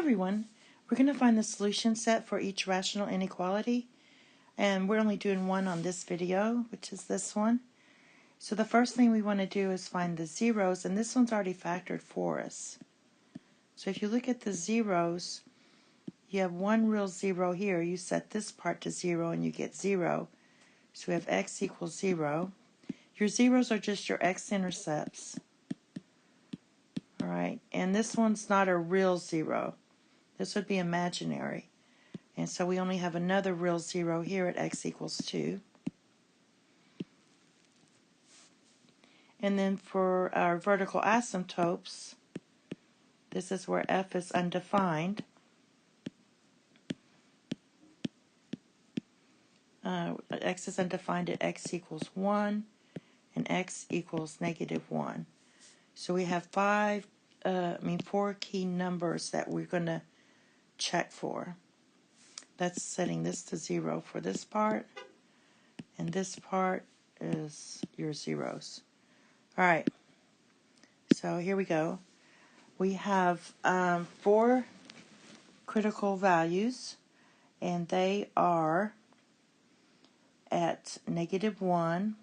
everyone, we're going to find the solution set for each rational inequality, and we're only doing one on this video, which is this one. So the first thing we want to do is find the zeros, and this one's already factored for us. So if you look at the zeros, you have one real zero here. You set this part to 0 and you get 0. So we have x equals 0. Your zeros are just your x-intercepts. Alright, and this one's not a real 0. This would be imaginary. And so we only have another real 0 here at x equals 2. And then for our vertical asymptotes, this is where f is undefined. X is undefined at x equals 1 and x equals -1. So we have 4 key numbers that we're going to check for. That's setting this to 0 for this part, and this part is your zeros. Alright, so here we go. We have 4 critical values, and they are at -1.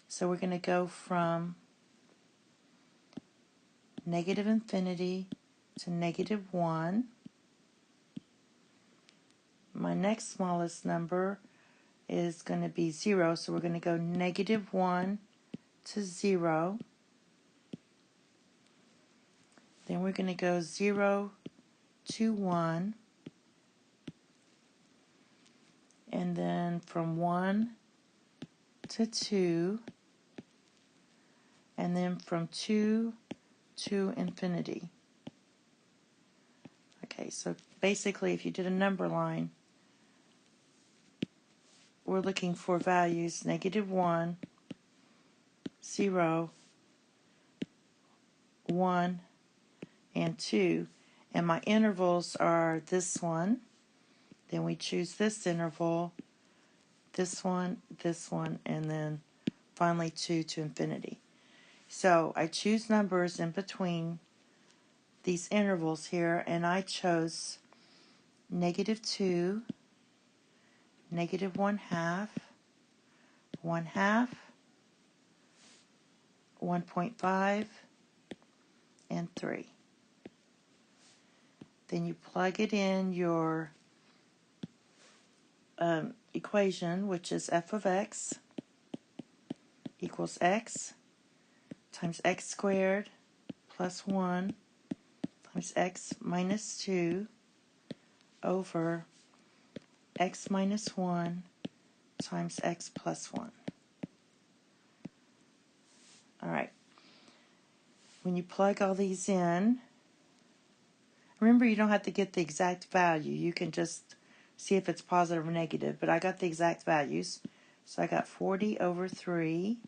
So we're going to go from negative infinity to -1. My next smallest number is going to be 0, so we're going to go -1 to 0. Then we're going to go 0 to 1. And then from 1 to 2. And then from 2 to infinity. Okay, so basically if you did a number line, we're looking for values -1, 0, 1, and 2. And my intervals are this one. Then we choose this interval, this one, and then finally 2 to infinity. So I choose numbers in between these intervals here, and I chose -2, -1/2, 1/2, 1.5, and 3. Then you plug it in your equation, which is f of x equals x times x squared plus 1 times x minus 2 over x minus 1 times x plus 1. Alright, when you plug all these in, remember you don't have to get the exact value. You can just see if it's positive or negative, but I got the exact values. So I got 40 over 3,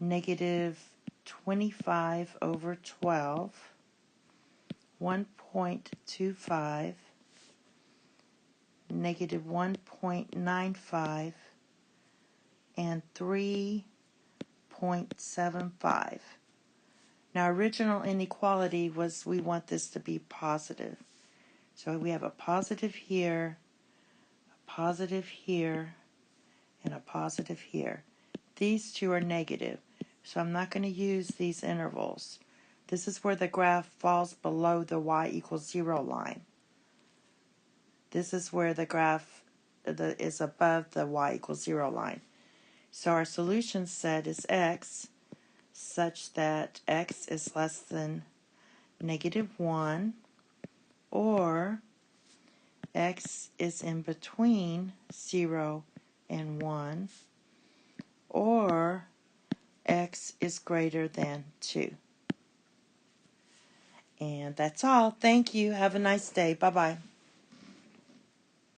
-25 over 12, 1.25, -1.95, and 3.75. Now, original inequality was we want this to be positive. So we have a positive here, a positive here, and a positive here. These two are negative, so I'm not going to use these intervals. This is where the graph falls below the y equals 0 line. This is where the graph is above the y equals 0 line. So our solution set is x, such that x is less than -1, or x is in between 0 and 1, or x is greater than 2. And that's all. Thank you. Have a nice day. Bye-bye.